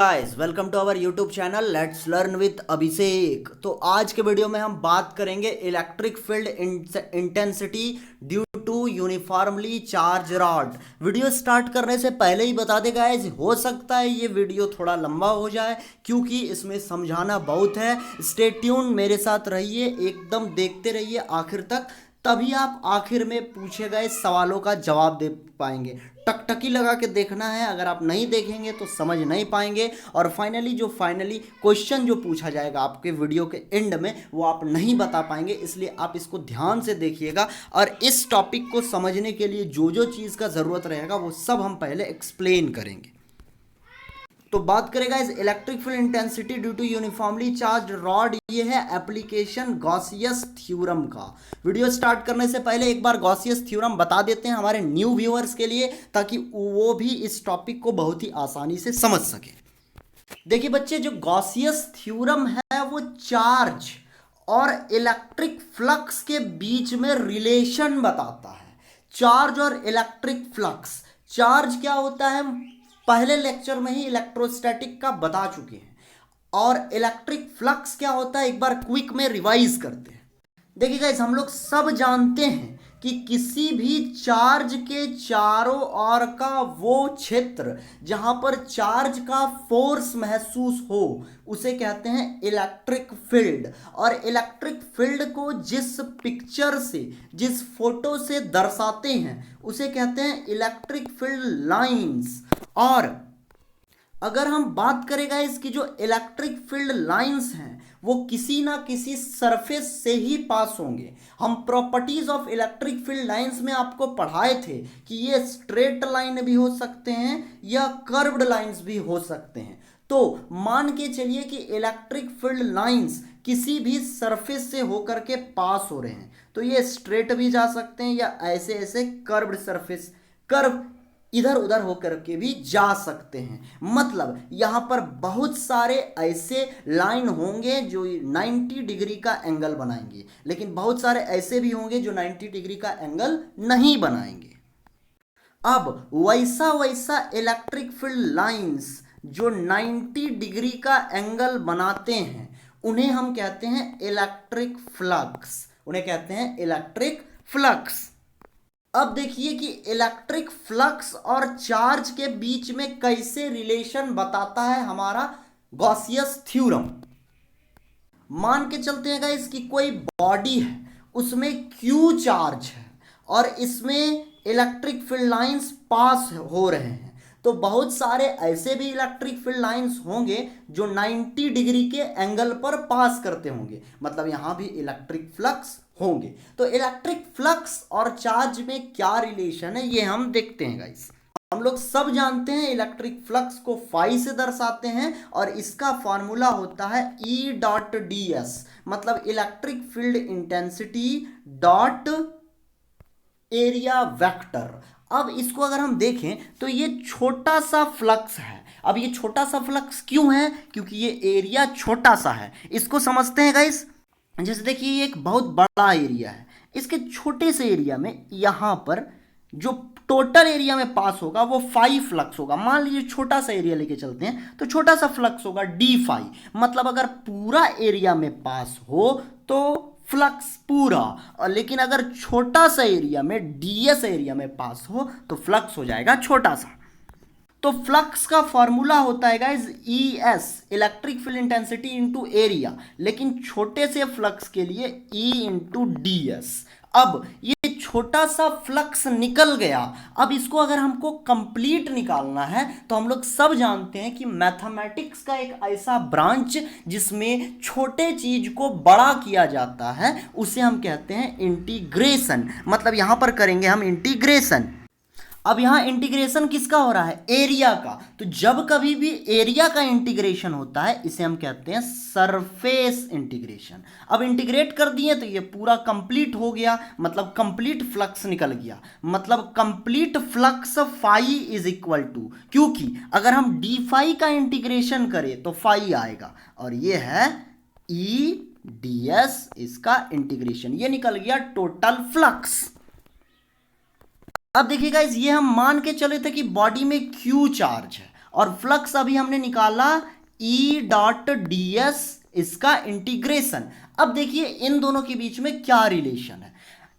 Guys welcome to our YouTube channel let's learn with Abhishek. तो आज के वीडियो में हम बात करेंगे electric field intensity due to uniformly charge rod. Video start करने से पहले ही बता दे गाइस, हो सकता है ये वीडियो थोड़ा लंबा हो जाए क्योंकि इसमें समझाना बहुत है। स्टे ट्यून, मेरे साथ रहिए, एकदम देखते रहिए आखिर तक, तभी आप आखिर में पूछे गए सवालों का जवाब दे पाएंगे। टकटकी लगा के देखना है, अगर आप नहीं देखेंगे तो समझ नहीं पाएंगे और फाइनली क्वेश्चन जो पूछा जाएगा आपके वीडियो के एंड में वो आप नहीं बता पाएंगे। इसलिए आप इसको ध्यान से देखिएगा और इस टॉपिक को समझने के लिए जो जो चीज़ का ज़रूरत रहेगा वो सब हम पहले एक्सप्लेन करेंगे। तो बात करेगा इस electric field intensity due to uniformly charge rod. ये है एप्लीकेशन गॉसियस थ्योरम का। वीडियो स्टार्ट करने से पहले एक बार गॉसियस थ्योरम बता देते हैं हमारे न्यू व्यूअर्स के लिए, ताकि वो भी इस टॉपिक को बहुत ही आसानी से समझ सके। देखिए बच्चे, जो गॉसियस थ्योरम है वो चार्ज और इलेक्ट्रिक फ्लक्स के बीच में रिलेशन बताता है। चार्ज और इलेक्ट्रिक फ्लक्स, चार्ज क्या होता है पहले लेक्चर में ही इलेक्ट्रोस्टैटिक का बता चुके हैं, और इलेक्ट्रिक फ्लक्स क्या होता है एक बार क्विक में रिवाइज करते हैं। देखिए गाइस, हम लोग सब जानते हैं कि किसी भी चार्ज के चारों ओर का वो क्षेत्र जहां पर चार्ज का फोर्स महसूस हो उसे कहते हैं इलेक्ट्रिक फील्ड। और इलेक्ट्रिक फील्ड को जिस पिक्चर से, जिस फोटो से दर्शाते हैं उसे कहते हैं इलेक्ट्रिक फील्ड लाइंस। और अगर हम बात करेगा इसकी, जो इलेक्ट्रिक फील्ड लाइंस हैं वो किसी ना किसी सरफेस से ही पास होंगे। हम properties of electric field lines में आपको पढ़ाए थे कि ये स्ट्रेट लाइन भी हो सकते हैं या कर्व्ड लाइंस भी हो सकते हैं। तो मान के चलिए कि इलेक्ट्रिक फील्ड लाइंस किसी भी सरफेस से होकर के पास हो रहे हैं, तो ये स्ट्रेट भी जा सकते हैं या ऐसे ऐसे कर्व्ड सरफेस, कर्व इधर उधर होकर के भी जा सकते हैं। मतलब यहां पर बहुत सारे ऐसे लाइन होंगे जो 90 डिग्री का एंगल बनाएंगे, लेकिन बहुत सारे ऐसे भी होंगे जो 90 डिग्री का एंगल नहीं बनाएंगे। अब वैसा इलेक्ट्रिक फील्ड लाइंस जो 90 डिग्री का एंगल बनाते हैं उन्हें हम कहते हैं इलेक्ट्रिक फ्लक्स, उन्हें कहते हैं इलेक्ट्रिक फ्लक्स। अब देखिए कि इलेक्ट्रिक फ्लक्स और चार्ज के बीच में कैसे रिलेशन बताता है हमारा गॉसियस थ्योरम। मान के चलते हैं गाइस कि कोई बॉडी है, उसमें क्यू चार्ज है और इसमें इलेक्ट्रिक फील्ड लाइंस पास हो रहे हैं। तो बहुत सारे ऐसे भी इलेक्ट्रिक फील्ड लाइंस होंगे जो 90 डिग्री के एंगल पर पास करते होंगे, मतलब यहां भी इलेक्ट्रिक फ्लक्स होंगे। तो इलेक्ट्रिक फ्लक्स और चार्ज में क्या रिलेशन है ये हम देखते हैं गाइस। हम लोग सब जानते हैं इलेक्ट्रिक फ्लक्स को फाई से दर्शाते हैं और इसका फॉर्मूला होता है E डॉट डी एस, मतलब electric field intensity dot area vector. अब इसको अगर हम देखें तो ये छोटा सा फ्लक्स है। अब ये छोटा सा फ्लक्स क्यों है? क्योंकि ये एरिया छोटा सा है। इसको समझते हैं गाइस। जैसे देखिए ये एक बहुत बड़ा एरिया है, इसके छोटे से एरिया में यहां पर जो टोटल एरिया में पास होगा वो फाई फ्लक्स होगा। मान लीजिए छोटा सा एरिया लेके चलते हैं तो छोटा सा फ्लक्स होगा डी फाई। मतलब अगर पूरा एरिया में पास हो तो फ्लक्स पूरा, और लेकिन अगर छोटा सा एरिया में डीएस एरिया में पास हो तो फ्लक्स हो जाएगा छोटा सा। तो फ्लक्स का फॉर्मूला होता है guys E S, electric field intensity into area, लेकिन छोटे से फ्लक्स के लिए ई इंटू डी एस। अब ये छोटा सा फ्लक्स निकल गया। अब इसको अगर हमको कंप्लीट निकालना है तो हम लोग सब जानते हैं कि मैथमेटिक्स का एक ऐसा ब्रांच जिसमें छोटे चीज को बड़ा किया जाता है उसे हम कहते हैं इंटीग्रेशन। मतलब यहां पर करेंगे हम इंटीग्रेशन। अब यहां इंटीग्रेशन किसका हो रहा है? एरिया का। तो जब कभी भी एरिया का इंटीग्रेशन होता है इसे हम कहते हैं सरफेस इंटीग्रेशन। अब इंटीग्रेट कर दिए तो ये पूरा कंप्लीट हो गया, मतलब कंप्लीट फ्लक्स निकल गया। मतलब complete flux phi is equal to, क्योंकि अगर हम डी फाई का इंटीग्रेशन करें तो फाई आएगा, और ये है ई डी एस, इसका इंटीग्रेशन, ये निकल गया टोटल फ्लक्स। अब देखिए गाइस, ये हम मान के चले थे कि बॉडी में क्यू चार्ज है और फ्लक्स अभी हमने निकाला ई डॉट डी एस, इसका इंटीग्रेशन। अब देखिए इन दोनों के बीच में क्या रिलेशन है।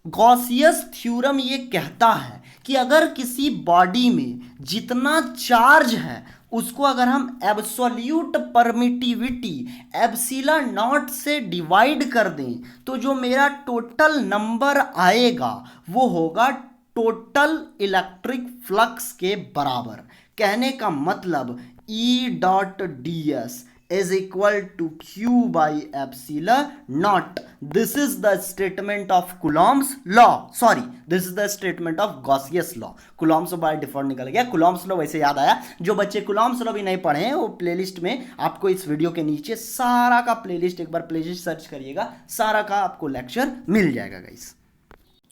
गॉसियस थ्योरम ये कहता है कि अगर किसी बॉडी में जितना चार्ज है उसको अगर हम एब्सोल्यूट परमिटिविटी एप्सिलॉन नॉट से डिवाइड कर दें तो जो मेरा टोटल नंबर आएगा वो होगा टोटल इलेक्ट्रिक फ्लक्स के बराबर। कहने का मतलब ई dot D S is equal to q by epsilon naught. This is the statement of Coulomb's law. Sorry, this is the statement of Gaussian law. Coulomb's by default निकल गया। Coulomb's law वैसे याद आया, जो बच्चे Coulomb's law भी नहीं पढ़े हैं वो प्लेलिस्ट में आपको इस वीडियो के नीचे सारा का प्लेलिस्ट, एक बार प्लेलिस्ट सर्च करिएगा, सारा का आपको लेक्चर मिल जाएगा गाइस।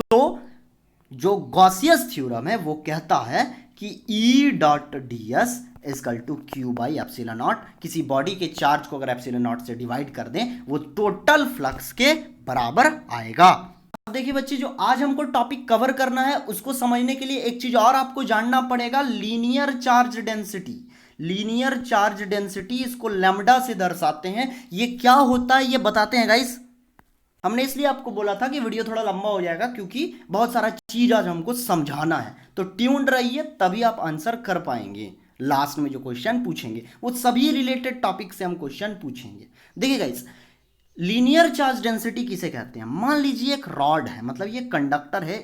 तो जो गॉसियस थ्योरम है वो कहता है कि E dot D S is equal to Q by epsilon naught. किसी बॉडी के चार्ज को अगर एप्सिलॉन नॉट से डिवाइड कर दें वो टोटल फ्लक्स के बराबर आएगा। अब देखिए बच्चे, जो आज हमको टॉपिक कवर करना है उसको समझने के लिए एक चीज और आपको जानना पड़ेगा, linear charge density. Linear charge density, इसको लैम्डा से दर्शाते हैं। ये क्या होता है ये बताते हैं गाइस। हमने इसलिए आपको बोला था कि वीडियो थोड़ा लंबा हो जाएगा क्योंकि बहुत सारा चीज आज हमको समझाना है, तो ट्यून्ड रहिए तभी आप आंसर कर पाएंगे। लास्ट में जो क्वेश्चन पूछेंगे वो सभी रिलेटेड टॉपिक से हम क्वेश्चन पूछेंगे। देखिए गाइस, लीनियर चार्ज डेंसिटी किसे कहते हैं। मान लीजिए एक रॉड है, मतलब ये कंडक्टर है,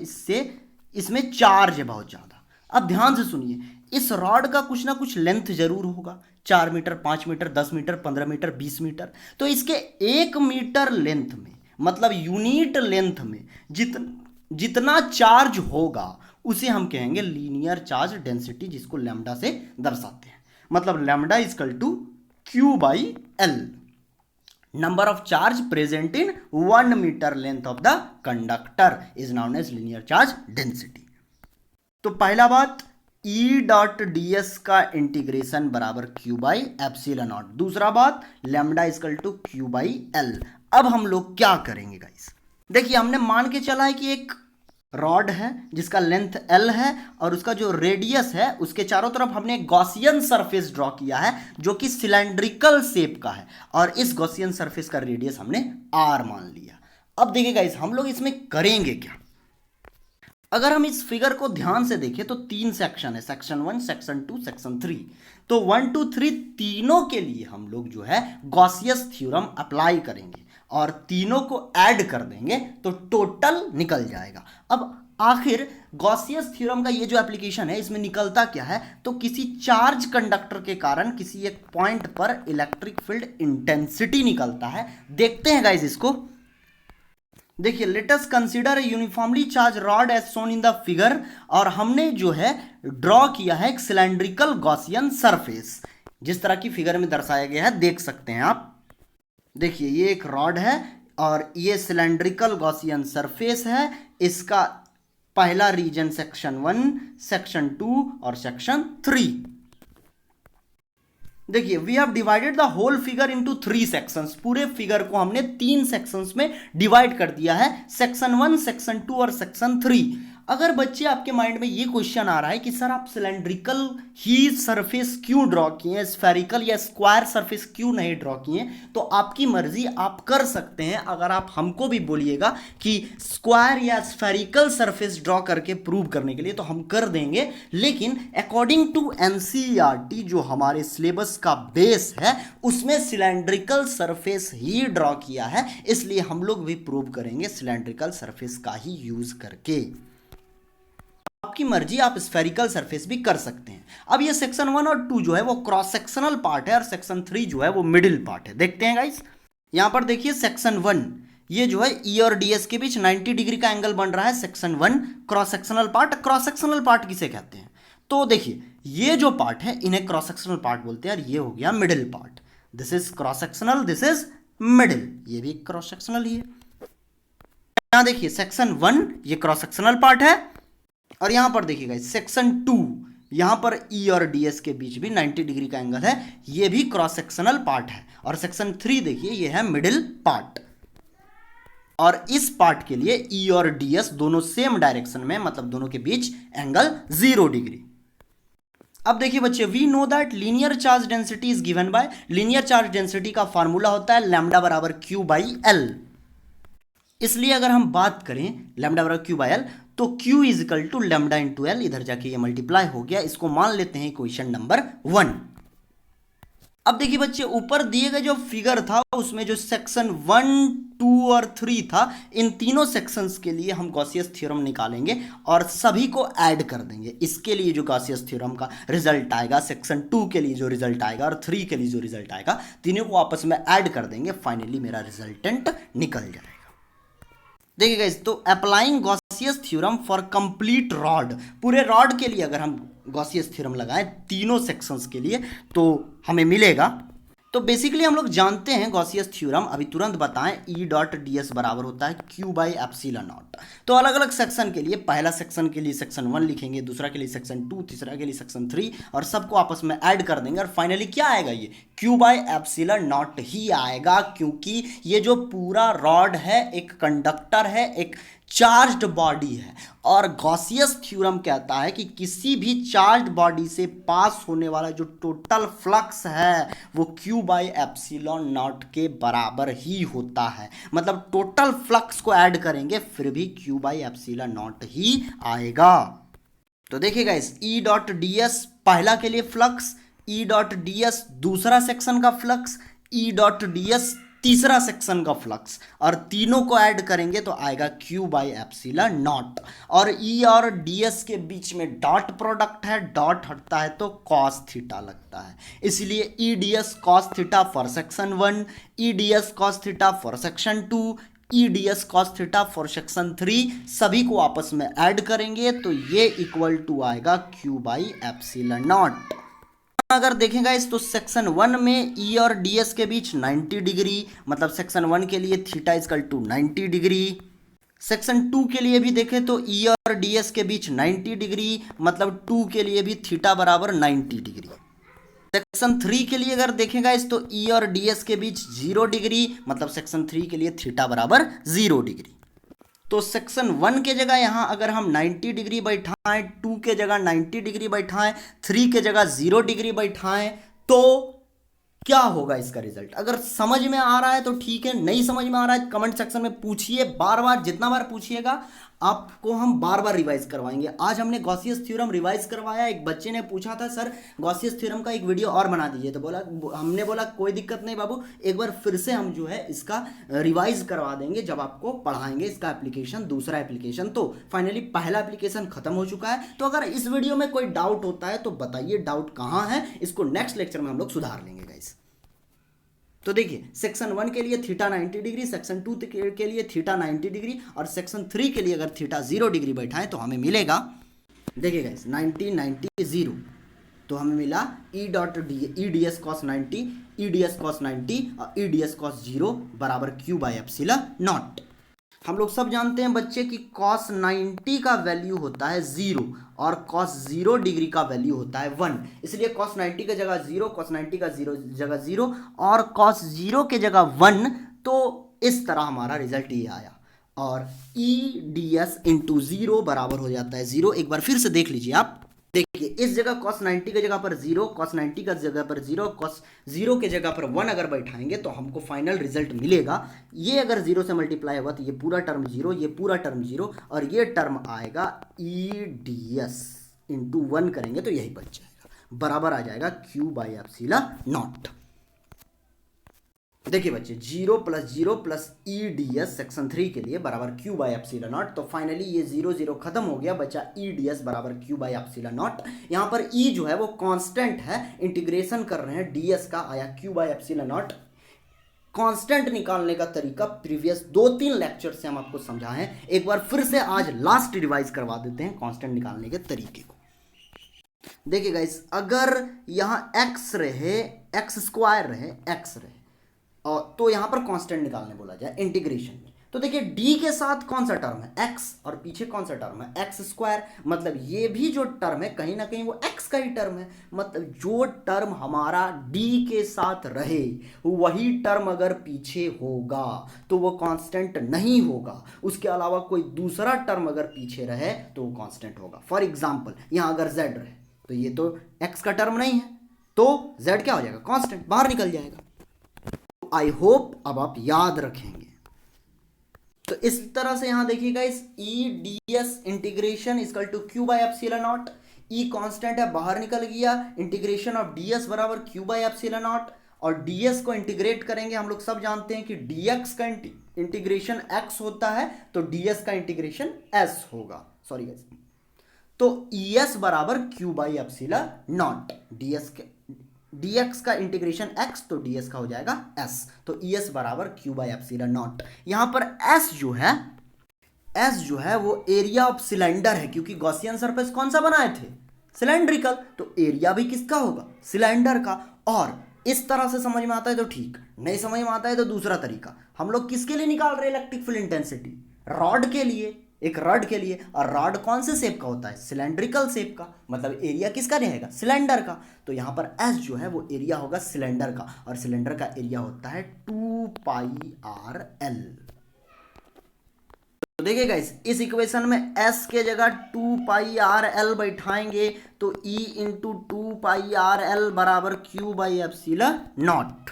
इसमें चार्ज है बहुत ज्यादा। अब ध्यान से सुनिए, इस रॉड का कुछ ना कुछ लेंथ जरूर होगा, 4 metre, 5 metre, 10 metre, 15 metre, 20 metre. तो इसके 1 मीटर लेंथ में, मतलब यूनिट लेंथ में जितना चार्ज होगा उसे हम कहेंगे लीनियर चार्ज डेंसिटी, जिसको लैम्डा से दर्शाते हैं। मतलब lambda is equal to Q by L, number of charge present in 1 metre length of the conductor is known as linear charge density. तो पहला बात, ई डॉट डी एस का इंटीग्रेशन बराबर क्यू बाई एप्सिलॉन नॉट। दूसरा बात, lambda is equal to Q by L. अब हम लोग क्या करेंगे गाइस, देखिए हमने मान के चला है कि एक रॉड है जिसका लेंथ L है और उसका जो रेडियस है उसके चारों तरफ हमने गॉसियन सरफेस ड्रॉ किया है जो कि सिलेंड्रिकल शेप का है, और इस गॉसियन सरफेस का रेडियस हमने R मान लिया। अब देखिए गाइस, हम लोग इसमें करेंगे क्या। अगर हम इस फिगर को ध्यान से देखें तो 3 सेक्शन है, सेक्शन 1, सेक्शन 2, सेक्शन 3। तो 1, 2, 3 तीनों के लिए हम लोग जो है गॉसियस थ्योरम अप्लाई करेंगे और तीनों को ऐड कर देंगे तो टोटल निकल जाएगा। अब आखिर गॉसियस थ्योरम का ये जो एप्लीकेशन है इसमें निकलता क्या है, तो किसी चार्ज कंडक्टर के कारण किसी एक पॉइंट पर इलेक्ट्रिक फील्ड इंटेंसिटी निकलता है। देखते हैं गाइस इसको। देखिए, let us consider uniformly charge rod as shown in the figure, और हमने जो है ड्रॉ किया है एक सिलेंड्रिकल गॉसियन सरफेस, जिस तरह की फिगर में दर्शाया गया है, देख सकते हैं आप। देखिए ये एक रॉड है और ये सिलेंड्रिकल गॉसियन सरफेस है। इसका पहला रीजन सेक्शन 1, सेक्शन 2 और सेक्शन 3। देखिए, we have divided the whole figure into 3 sections. पूरे फिगर को हमने 3 सेक्शंस में डिवाइड कर दिया है, सेक्शन 1, सेक्शन 2 और सेक्शन 3। अगर बच्चे आपके माइंड में ये क्वेश्चन आ रहा है कि सर आप सिलेंड्रिकल ही सरफेस क्यों ड्रॉ किए, स्फेरिकल या स्क्वायर सरफेस क्यों नहीं ड्रॉ किए, तो आपकी मर्जी, आप कर सकते हैं। अगर आप हमको भी बोलिएगा कि स्क्वायर या स्फेरिकल सरफेस ड्रॉ करके प्रूव करने के लिए, तो हम कर देंगे। लेकिन अकॉर्डिंग टू एनसीईआरटी जो हमारे सिलेबस का बेस है उसमें सिलेंड्रिकल सरफेस ही ड्रॉ किया है, इसलिए हम लोग भी प्रूव करेंगे सिलेंड्रिकल सरफेस का ही यूज करके। आपकी मर्जी, आप स्फेरिकल सरफेस भी कर सकते हैं। अब ये सेक्शन 1 और 2 जो है वो क्रॉस सेक्शनल पार्ट है और सेक्शन 3 जो है वो मिडिल पार्ट है। देखते हैं गाइस, यहां पर देखिए सेक्शन 1, ये जो है ई और डी एस के बीच 90 डिग्री का एंगल बन रहा है। Section 1 cross sectional part. Cross sectional part किसे कहते हैं, तो देखिए ये जो पार्ट है इन्हें क्रॉस सेक्शनल पार्ट बोलते हैं, और ये हो गया middle part. This is cross sectional, this is middle, ये भी क्रॉस सेक्शनल ही है। यहां देखिए सेक्शन 1 ये क्रॉस सेक्शनल पार्ट है, और यहां पर देखिएगा सेक्शन 2, यहां पर ई और डी एस के बीच भी 90 डिग्री का एंगल है, ये भी क्रॉस सेक्शनल पार्ट है। और सेक्शन 3 देखिए ये है मिडिल पार्ट, और इस पार्ट के लिए ई और डी एस दोनों सेम डायरेक्शन में, मतलब दोनों के बीच एंगल 0 डिग्री। अब देखिए बच्चे, we know that linear charge density is given by, linear charge density का फॉर्मूला होता है लैम्डा बराबर क्यू बाई एल। इसलिए अगर हम बात करें लैम्डा बराबर क्यू बाई एल, तो Q is equal to lambda into L, इधर जाके ये मल्टीप्लाई हो गया, इसको मान लेते हैं इक्वेशन नंबर 1। अब देखिए बच्चे, ऊपर दिए गए जो फिगर था उसमें जो सेक्शन 1, 2 और 3 था, इन तीनों सेक्शंस के लिए हम गॉसियस थ्योरम निकालेंगे और सभी को ऐड कर देंगे। इसके लिए जो गॉसियस थ्योरम का रिजल्ट आएगा, सेक्शन 2 के लिए जो रिजल्ट आएगा और 3 के लिए जो रिजल्ट आएगा, तीनों को आपस में ऐड कर देंगे, फाइनली मेरा रिजल्टेंट निकल जाएगा। देखिए गाइस, तो applying Gauss's theorem for complete rod, पूरे रॉड के लिए अगर हम गॉसियस थ्योरम लगाएं तीनों सेक्शंस के लिए, तो हमें मिलेगा। तो बेसिकली हम लोग जानते हैं गॉसियस थ्योरम, अभी तुरंत बताएं, ई डॉट डी एस बराबर होता है क्यू बाई एप्सिलॉन नॉट। तो अलग अलग सेक्शन के लिए, पहला सेक्शन के लिए सेक्शन 1 लिखेंगे, दूसरा के लिए सेक्शन 2, तीसरा के लिए सेक्शन 3, और सबको आपस में ऐड कर देंगे और फाइनली क्या आएगा, ये क्यू बाई एप्सिलॉन नॉट ही आएगा, क्योंकि ये जो पूरा रॉड है एक कंडक्टर है, एक चार्ज्ड बॉडी है, और गॉसियस थ्योरम कहता है कि किसी भी चार्ज्ड बॉडी से पास होने वाला जो टोटल फ्लक्स है वो क्यू बाई एप्सिलॉन नॉट के बराबर ही होता है। मतलब टोटल फ्लक्स को ऐड करेंगे फिर भी क्यू बाई एप्सिलॉन नॉट ही आएगा। तो देखिएगा, इस ई डॉट डी एस पहला के लिए फ्लक्स, ई डॉट डी एस दूसरा सेक्शन का फ्लक्स, ई डॉट डी एस तीसरा सेक्शन का फ्लक्स, और तीनों को ऐड करेंगे तो आएगा क्यू बाई एप्सिलॉन नॉट। और ई और डी एस के बीच में डॉट प्रोडक्ट है, डॉट हटता है तो कॉस थीटा लगता है, इसलिए ई D S cos theta for section 1, E D S cos theta for section 2, E D S cos theta for section 3, सभी को आपस में ऐड करेंगे तो ये इक्वल टू आएगा क्यू बाई एप्सिलॉन नॉट। अगर देखेंगे इस, तो सेक्शन 1 में ई और डी एस के बीच 90 डिग्री, मतलब सेक्शन 1 के लिए theta equal to 90 degree. Section 2 के लिए भी देखें तो ई और डी एस के बीच 90 डिग्री, मतलब 2 के लिए भी थीटा बराबर 90 डिग्री। सेक्शन 3 के लिए अगर देखेंगे इस, तो ई और डी एस के बीच 0 डिग्री, मतलब सेक्शन 3 के लिए थीटा बराबर 0 डिग्री। तो सेक्शन 1 के जगह यहाँ अगर हम 90 डिग्री बैठाएं, 2 के जगह 90 डिग्री बैठाएं, 3 के जगह 0 डिग्री बैठाएं, तो क्या होगा इसका रिजल्ट? अगर समझ में आ रहा है तो ठीक है, नहीं समझ में आ रहा है कमेंट सेक्शन में पूछिए, बार बार, जितना बार पूछिएगा आपको हम बार बार रिवाइज करवाएंगे। आज हमने गॉसियस थ्योरम रिवाइज करवाया। एक बच्चे ने पूछा था सर गॉसियस थ्योरम का एक वीडियो और बना दीजिए, तो हमने बोला कोई दिक्कत नहीं बाबू, एक बार फिर से हम जो है इसका रिवाइज करवा देंगे जब आपको पढ़ाएंगे इसका एप्लीकेशन, दूसरा एप्लीकेशन। तो फाइनली पहला एप्लीकेशन खत्म हो चुका है। तो अगर इस वीडियो में कोई डाउट होता है तो बताइए डाउट कहाँ है, इसको नेक्स्ट लेक्चर में हम लोग सुधार लेंगे गाइस। तो देखिए, सेक्शन 1 के लिए थीटा 90 डिग्री, सेक्शन 2 के लिए थीटा 90 डिग्री, और सेक्शन 3 के लिए अगर थीटा 0 डिग्री बैठाएं तो हमें मिलेगा, देखिए गाइस, 90 90 0, तो हमें मिला E dot E D S cos 90, ई डी एस कॉस 90 और ई डी एस कॉस 0 बराबर क्यू बाई एप्सिलॉन नॉट। हम लोग सब जानते हैं बच्चे कि cos 90 का वैल्यू होता है 0 और cos 0 डिग्री का वैल्यू होता है 1, इसलिए cos 90 की जगह 0, cos 90 का जगह 0 और cos 0 के जगह 1। तो इस तरह हमारा रिजल्ट ये आया, और ई डी एस इंटू 0 बराबर हो जाता है 0। एक बार फिर से देख लीजिए आप, देखिए इस जगह cos 90 की जगह पर 0, cos 90 का जगह पर 0, cos 0 के जगह पर 1 अगर बैठाएंगे तो हमको फाइनल रिजल्ट मिलेगा। ये अगर 0 से मल्टीप्लाई हुआ तो ये पूरा टर्म 0, ये पूरा टर्म 0, और ये टर्म आएगा ई डी एस इंटू 1 करेंगे तो यही बच जाएगा, बराबर आ जाएगा क्यू बाई एप्सिलॉन नॉट। देखिए बच्चे, 0 प्लस ई डी एस सेक्शन 3 के लिए बराबर क्यू बाई एप्सिलॉन नॉट। तो फाइनली ये 0 0 खत्म हो गया, बचा ई डी एस बराबर क्यू बाई एप्सिलॉन नॉट। यहाँ पर ई जो है वो कांस्टेंट है, इंटीग्रेशन कर रहे हैं, डी एस का आया Q by epsilon not. Constant निकालने का तरीका प्रीवियस 2-3 लेक्चर से हम आपको समझाए हैं, एक बार फिर से आज लास्ट रिवाइज करवा देते हैं कांस्टेंट निकालने के तरीके को। देखिए गाइस, अगर यहाँ x रहे, x स्क्वायर रहे, x रहे, और तो यहां पर कांस्टेंट निकालने बोला जाए इंटीग्रेशन में, तो देखिए d के साथ कौन सा टर्म है, x, और पीछे कौन सा टर्म है, x स्क्वायर, मतलब ये भी जो टर्म है कहीं ना कहीं वो x का ही टर्म है। मतलब जो टर्म हमारा d के साथ रहे वही टर्म अगर पीछे होगा तो वो कांस्टेंट नहीं होगा, उसके अलावा कोई दूसरा टर्म अगर पीछे रहे तो वो कांस्टेंट होगा। फॉर एग्जाम्पल यहाँ अगर z रहे, तो ये तो x का टर्म नहीं है, तो z क्या हो जाएगा, कांस्टेंट, बाहर निकल जाएगा। आई होप अब आप याद रखेंगे। तो इस तरह से यहां देखिएगा, इस E D S integration equal to Q by epsilon naught. E constant है, बाहर निकल गया, इंटीग्रेशन ऑफ डी एस बराबर क्यू बाई एप्सिलॉन नॉट। और ds को इंटीग्रेट करेंगे, हम लोग सब जानते हैं कि dx का इंटीग्रेशन x होता है, तो ds का इंटीग्रेशन s होगा, सॉरी गाइस। तो es बराबर q by epsilon not, dx का इंटीग्रेशन x, तो ds का हो जाएगा s, तो es बराबर q बाई एप्सिलॉन नॉट। यहां पर s जो है वो एरिया ऑफ सिलेंडर है, क्योंकि गॉसियन सरफेस कौन सा बनाए थे, सिलेंड्रिकल, तो एरिया भी किसका होगा, सिलेंडर का। और इस तरह से समझ में आता है तो ठीक, नहीं समझ में आता है तो दूसरा तरीका। हम लोग किसके लिए निकाल रहे हैं इलेक्ट्रिक फील्ड इंटेंसिटी, रॉड के लिए, एक रॉड के लिए। और रॉड कौन से शेप का होता है, सिलेंड्रिकल शेप का, मतलब एरिया किसका रहेगा, सिलेंडर का। तो यहां पर एस जो है वो एरिया होगा सिलेंडर का, और सिलेंडर का एरिया होता है 2πrl। तो देखिएगा इस इक्वेशन में s के जगह 2πrl बैठाएंगे, तो E इंटू 2πrl बराबर q बाई एप्सिलॉन नॉट।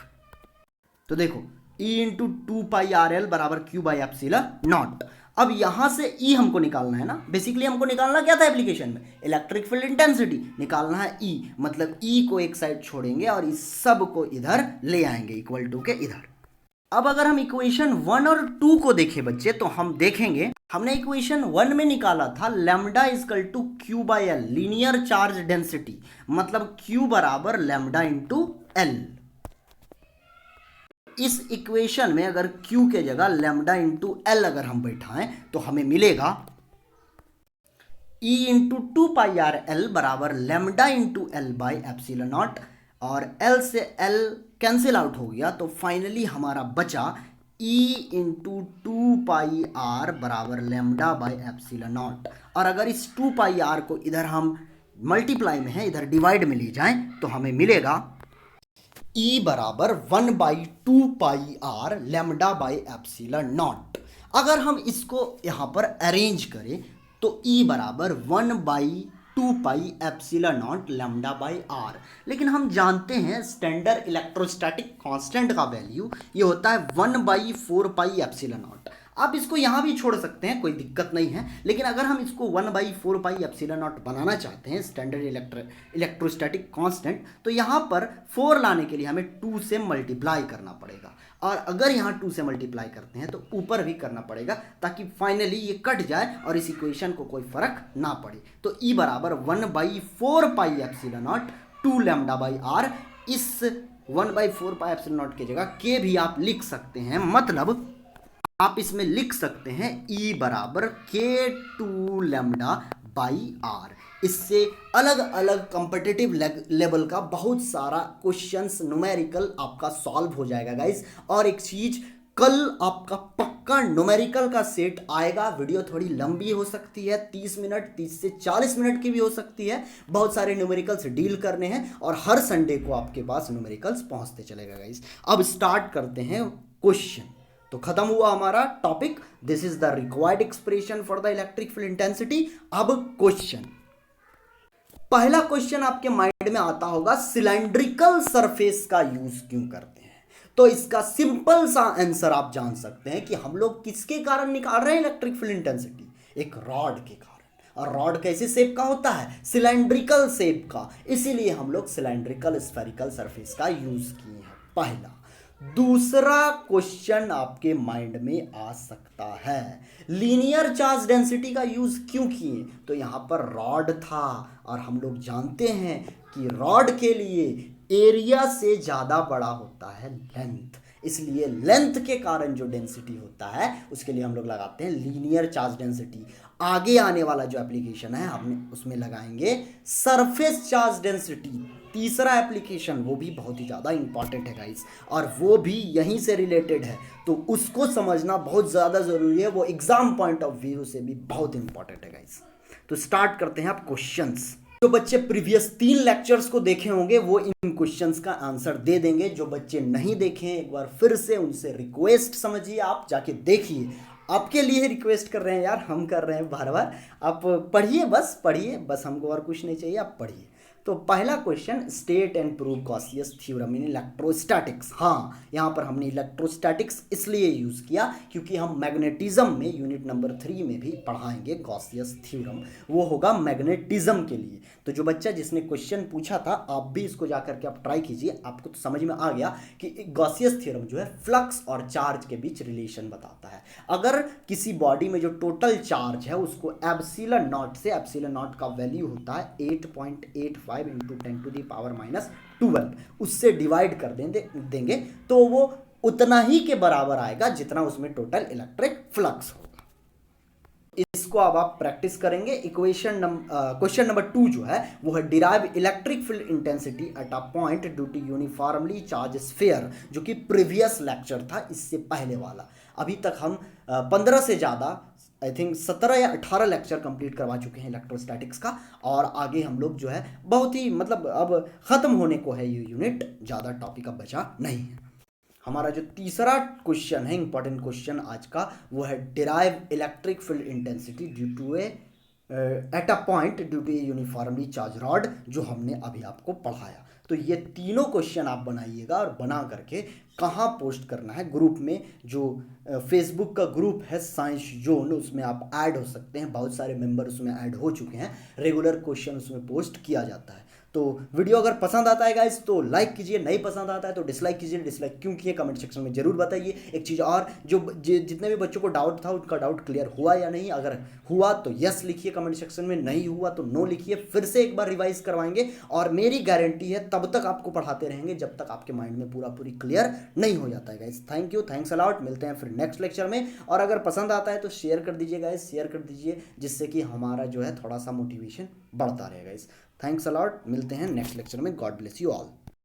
तो देखो E इंटू 2πrl बराबर q बाई एप्सिलॉन नॉट। अब यहां से E हमको निकालना है ना, बेसिकली हमको निकालना क्या था एप्लीकेशन में, इलेक्ट्रिक फील्ड इंटेंसिटी निकालना है। E मतलब E को एक साइड छोड़ेंगे और इस सब को इधर ले आएंगे इक्वल टू के इधर। अब अगर हम इक्वेशन 1 और 2 को देखें बच्चे, तो हम देखेंगे हमने इक्वेशन 1 में निकाला था lambda equal to Q by L, linear charge density, मतलब Q बराबर लैम्डा इंटू एल। इस इक्वेशन में अगर Q के जगह लैम्डा इंटू एल अगर हम बैठाएं, तो हमें मिलेगा E इंटू 2πrl बराबर lambda into L by epsilon naught, और L से L कैंसिल आउट हो गया, तो फाइनली हमारा बचा E इंटू 2πr बराबर लैम्डा बाई एप्सिलॉन नॉट। और अगर इस 2πr को इधर हम मल्टीप्लाई में है, इधर डिवाइड में ले जाएं, तो हमें मिलेगा E बराबर 1/2πr lambda by epsilon not. अगर हम इसको यहाँ पर अरेंज करें, तो E बराबर 1/2π epsilon naught lambda by r. लेकिन हम जानते हैं स्टैंडर्ड इलेक्ट्रोस्टैटिक कांस्टेंट का वैल्यू ये होता है 1/4π एप्सिलॉन नॉट। आप इसको यहाँ भी छोड़ सकते हैं, कोई दिक्कत नहीं है, लेकिन अगर हम इसको 1/4π एप्सिलॉन नॉट बनाना चाहते हैं स्टैंडर्ड इलेक्ट्रोस्टैटिक कांस्टेंट, तो यहाँ पर 4 लाने के लिए हमें 2 से मल्टीप्लाई करना पड़ेगा। और अगर यहाँ 2 से मल्टीप्लाई करते हैं तो ऊपर भी करना पड़ेगा, ताकि फाइनली ये कट जाए और इस इक्वेशन को कोई फर्क ना पड़े। तो E बराबर 1/4π epsilon naught 2 lambda by r. इस 1/4π एप्सिलॉन नॉट की जगह के भी आप लिख सकते हैं, मतलब आप इसमें लिख सकते हैं E बराबर k2 लैम्डा बाई आर। इससे अलग अलग कॉम्पिटिटिव लेवल का बहुत सारा क्वेश्चंस न्यूमेरिकल आपका सॉल्व हो जाएगा गाइस। और एक चीज, कल आपका पक्का न्यूमेरिकल का सेट आएगा। वीडियो थोड़ी लंबी हो सकती है, 30 मिनट 30 से 40 मिनट की भी हो सकती है। बहुत सारे न्यूमेरिकल्स डील करने हैं और हर संडे को आपके पास न्यूमेरिकल्स पहुंचते चलेगा गाइस। अब स्टार्ट करते हैं क्वेश्चन। तो खत्म हुआ हमारा topic, this is the required expression for the electric field intensity. अब क्वेश्चन, पहला क्वेश्चन आपके माइंड में आता होगा, सिलेंड्रिकल सरफेस का यूज क्यों करते हैं? तो इसका सिंपल सा आंसर आप जान सकते हैं कि हम लोग किसके कारण निकाल रहे हैं इलेक्ट्रिक फील्ड इंटेंसिटी, एक रॉड के कारण। और रॉड कैसे शेप का होता है, सिलेंड्रिकल शेप का, इसीलिए हम लोग सिलेंड्रिकल स्फेरिकल सरफेस का यूज किए हैं, पहला। दूसरा क्वेश्चन आपके माइंड में आ सकता है, लीनियर चार्ज डेंसिटी का यूज क्यों किए? तो यहां पर रॉड था और हम लोग जानते हैं कि रॉड के लिए एरिया से ज्यादा बड़ा होता है लेंथ, इसलिए लेंथ के कारण जो डेंसिटी होता है उसके लिए हम लोग लगाते हैं लीनियर चार्ज डेंसिटी। आगे आने वाला जो एप्लीकेशन है हमने उसमें लगाएंगे सरफेस चार्ज डेंसिटी, तीसरा एप्लीकेशन, वो भी बहुत ही ज़्यादा इंपॉर्टेंट है गाइस, और वो भी यहीं से रिलेटेड है, तो उसको समझना बहुत ज़्यादा ज़रूरी है, वो एग्जाम पॉइंट ऑफ व्यू से भी बहुत इंपॉर्टेंट है गाइस। तो स्टार्ट करते हैं आप क्वेश्चंस। जो बच्चे प्रीवियस 3 लेक्चर्स को देखे होंगे वो इन क्वेश्चंस का आंसर दे देंगे। जो बच्चे नहीं देखे हैं, एक बार फिर से उनसे रिक्वेस्ट समझिए, आप जाके देखिए। आपके लिए रिक्वेस्ट कर रहे हैं यार, हम कर रहे हैं बार बार, आप पढ़िए, बस पढ़िए, बस हमको और कुछ नहीं चाहिए, आप पढ़िए। तो पहला question, state and prove Gauss's theorem in electrostatics. हाँ, यहाँ पर हमने इलेक्ट्रोस्टैटिक्स इसलिए यूज किया क्योंकि हम मैग्नेटिज्म में यूनिट नंबर 3 में भी पढ़ाएंगे गॉसियस थ्योरम, वो होगा मैग्नेटिज्म के लिए। तो जो बच्चा जिसने क्वेश्चन पूछा था, आप भी इसको जाकर के आप ट्राई कीजिए, आपको तो समझ में आ गया कि गॉसियस थ्योरम जो है फ्लक्स और चार्ज के बीच रिलेशन बताता है। अगर किसी बॉडी में जो टोटल चार्ज है उसको एप्सिलॉन नॉट से, एप्सिलॉन नॉट का वैल्यू होता है 8.85 इंटू 10⁻⁻12, उससे डिवाइड कर देंगे तो वो उतना ही के बराबर आएगा जितना उसमें टोटल इलेक्ट्रिक फ्लक्स होगा। इसको अब आप प्रैक्टिस करेंगे। क्वेश्चन नंबर 2 जो है वो है derive electric field intensity at a point due to uniformly charge sphere, जो कि प्रीवियस लेक्चर था इससे पहले वाला। अभी तक हम 15 से ज़्यादा, आई थिंक 17 या 18 लेक्चर कंप्लीट करवा चुके हैं इलेक्ट्रोस्टैटिक्स का, और आगे हम लोग जो है बहुत ही मतलब अब ख़त्म होने को है ये यूनिट, ज़्यादा टॉपिक अब बचा नहीं है। हमारा जो तीसरा क्वेश्चन है, इंपॉर्टेंट क्वेश्चन आज का, वो है derive electric field intensity due to at a point due to a uniformly charge rod, जो हमने अभी आपको पढ़ाया। तो ये तीनों क्वेश्चन आप बनाइएगा और बना करके कहाँ पोस्ट करना है, ग्रुप में, जो फेसबुक का ग्रुप है साइंस जोन, उसमें आप ऐड हो सकते हैं। बहुत सारे मेंबर उसमें ऐड हो चुके हैं, रेगुलर क्वेश्चन उसमें पोस्ट किया जाता है। तो वीडियो अगर पसंद आता है गाइस तो लाइक कीजिए, नहीं पसंद आता है तो डिसलाइक कीजिए। डिसलाइक क्यों किए कमेंट सेक्शन में जरूर बताइए। एक चीज़ और, जो जितने भी बच्चों को डाउट था उनका डाउट क्लियर हुआ या नहीं, अगर हुआ तो यस लिखिए कमेंट सेक्शन में, नहीं हुआ तो नो लिखिए। फिर से एक बार रिवाइज करवाएंगे और मेरी गारंटी है तब तक आपको पढ़ाते रहेंगे जब तक आपके माइंड में पूरी क्लियर नहीं हो जाता है guys. Thank you, thanks a lot. मिलते हैं फिर नेक्स्ट लेक्चर में, और अगर पसंद आता है तो शेयर कर दीजिए गाइस, शेयर कर दीजिए, जिससे कि हमारा जो है थोड़ा सा मोटिवेशन बढ़ता रहेगा गाइस। थैंक्स अलॉट, मिलते हैं नेक्स्ट लेक्चर में। God bless you all.